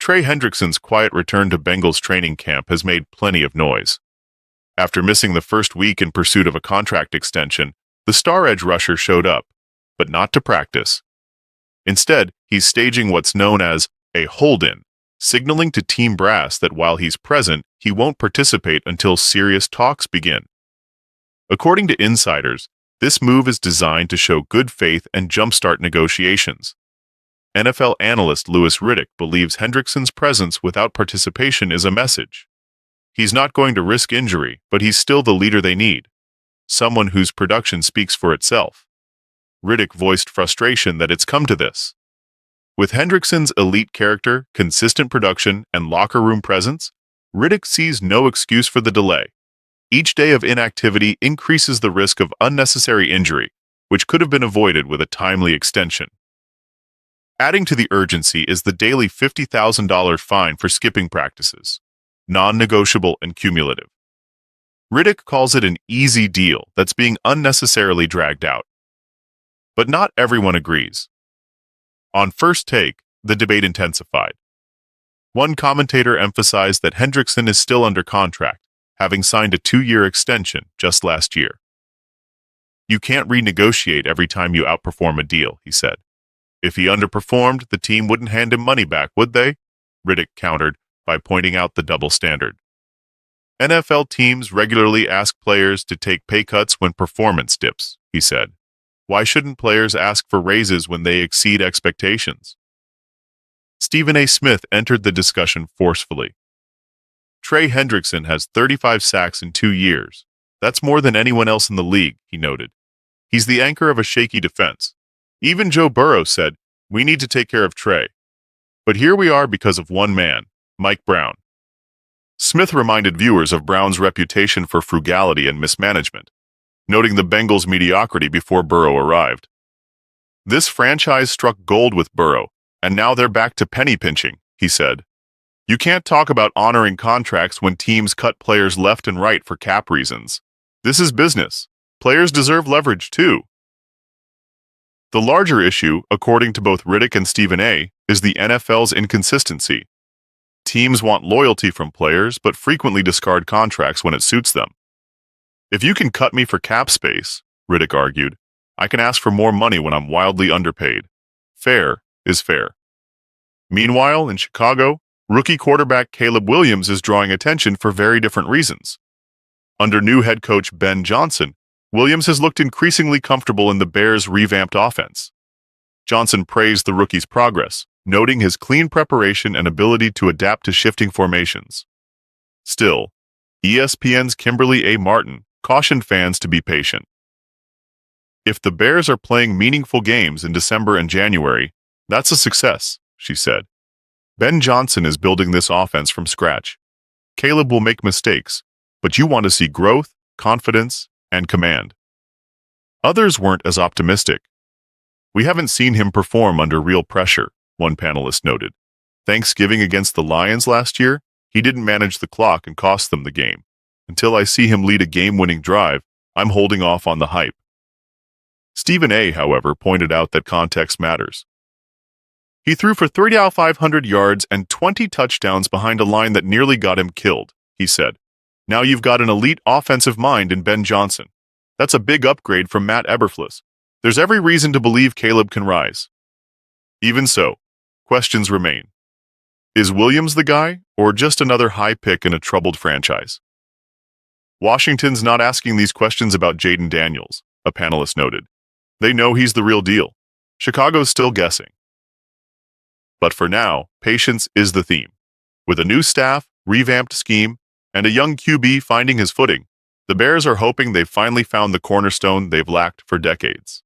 Trey Hendrickson's quiet return to Bengals training camp has made plenty of noise. After missing the first week in pursuit of a contract extension, the star edge rusher showed up, but not to practice. Instead, he's staging what's known as a hold-in, signaling to team brass that while he's present, he won't participate until serious talks begin. According to insiders, this move is designed to show good faith and jumpstart negotiations. NFL analyst Riddick believes Hendrickson's presence without participation is a message. He's not going to risk injury, but he's still the leader they need, someone whose production speaks for itself. Riddick voiced frustration that it's come to this. With Hendrickson's elite character, consistent production, and locker room presence, Riddick sees no excuse for the delay. Each day of inactivity increases the risk of unnecessary injury, which could have been avoided with a timely extension. Adding to the urgency is the daily $50,000 fine for skipping practices, non-negotiable and cumulative. Riddick calls it an easy deal that's being unnecessarily dragged out. But not everyone agrees. On First Take, the debate intensified. One commentator emphasized that Hendrickson is still under contract, having signed a 2-year extension just last year. "You can't renegotiate every time you outperform a deal," he said. "If he underperformed, the team wouldn't hand him money back, would they?" Riddick countered by pointing out the double standard. "NFL teams regularly ask players to take pay cuts when performance dips," he said. "Why shouldn't players ask for raises when they exceed expectations?" StephenASmith entered the discussion forcefully. "Trey Hendrickson has 35 sacks in 2 years. That's more than anyone else in the league," he noted. "He's the anchor of a shaky defense. Even Joe Burrow said, 'We need to take care of Trey.' But here we are because of one man, Mike Brown." Smith reminded viewers of Brown's reputation for frugality and mismanagement, noting the Bengals' mediocrity before Burrow arrived. "This franchise struck gold with Burrow, and now they're back to penny pinching," he said. "You can't talk about honoring contracts when teams cut players left and right for cap reasons. This is business. Players deserve leverage too." The larger issue, according to both Riddick and Stephen A., is the NFL's inconsistency. Teams want loyalty from players, but frequently discard contracts when it suits them. "If you can cut me for cap space," Riddick argued, "I can ask for more money when I'm wildly underpaid. Fair is fair." Meanwhile, in Chicago, rookie quarterback Caleb Williams is drawing attention for very different reasons. Under new head coach Ben Johnson, Williams has looked increasingly comfortable in the Bears' revamped offense. Johnson praised the rookie's progress, noting his clean preparation and ability to adapt to shifting formations. Still, ESPN's Kimberly A. Martin cautioned fans to be patient. "If the Bears are playing meaningful games in December and January, that's a success," she said. "Ben Johnson is building this offense from scratch. Caleb will make mistakes, but you want to see growth, confidence, and command." Others weren't as optimistic. "We haven't seen him perform under real pressure," one panelist noted. "Thanksgiving against the Lions last year, he didn't manage the clock and cost them the game. Until I see him lead a game-winning drive, I'm holding off on the hype." Stephen A., however, pointed out that context matters. "He threw for 3,500 yards and 20 touchdowns behind a line that nearly got him killed," he said. "Now you've got an elite offensive mind in Ben Johnson. That's a big upgrade from Matt Eberflus. There's every reason to believe Caleb can rise." Even so, questions remain. Is Williams the guy, or just another high pick in a troubled franchise? "Washington's not asking these questions about Jaden Daniels," a panelist noted. "They know he's the real deal. Chicago's still guessing." But for now, patience is the theme. With a new staff, revamped scheme, and a young QB finding his footing, the Bears are hoping they've finally found the cornerstone they've lacked for decades.